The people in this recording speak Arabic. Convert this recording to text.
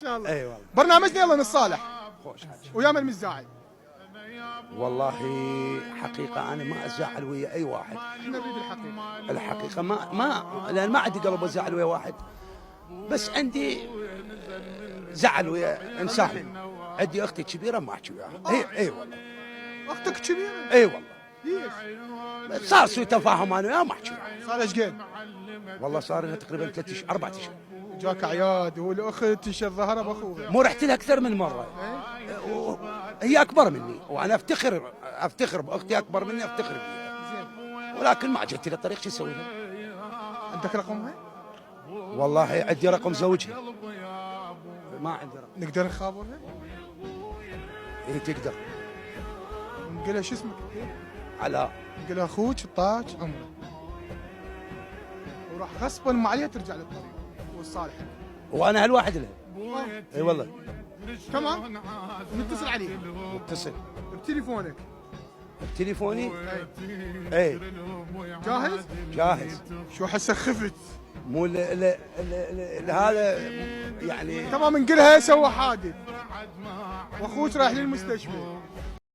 شاء الله. اي والله. برنامجنا يلا نتصالح خوش حاجه. ويا من مزاعل. والله حقيقه انا ما ازعل ويا اي واحد. نريد الحقيقه. الحقيقه ما لان ما عندي قلب ازعل ويا واحد، بس عندي زعل ويا انسان. عندي اختي كبيره ما احكي وياها. اي والله. اختك كبيره؟ اي والله. ليش؟ صار سوء تفاهم انا وياها ما احكي وياها. صار ايش قد؟ والله صار لنا تقريبا 3 اشهر 4 اشهر. جاك اعياد والاخت تشر ظهرها باخوها. مو رحت لها اكثر من مره. هي اكبر مني وانا افتخر باختي، اكبر مني افتخر بيها. زين. ولكن ما جت لي الطريق شو اسوي لها؟ عندك رقمها؟ والله عندي رقم زوجها. ما عندي رقم. نقدر نخابرها؟ هي تقدر. نقول لها شو اسمك؟ علاء. نقول لها اخوك طاج عمره وراح غصبا ما عليها ترجع للطريق والصالحه. وانا هالواحد لها. اي والله. تمام. نتصل عليه. متصل بتليفونك. بتليفوني. اي جاهز؟ جاهز. شو هسه خفت. مو هذا يعني. تمام. نقولها سوى حادث واخوك رايح للمستشفى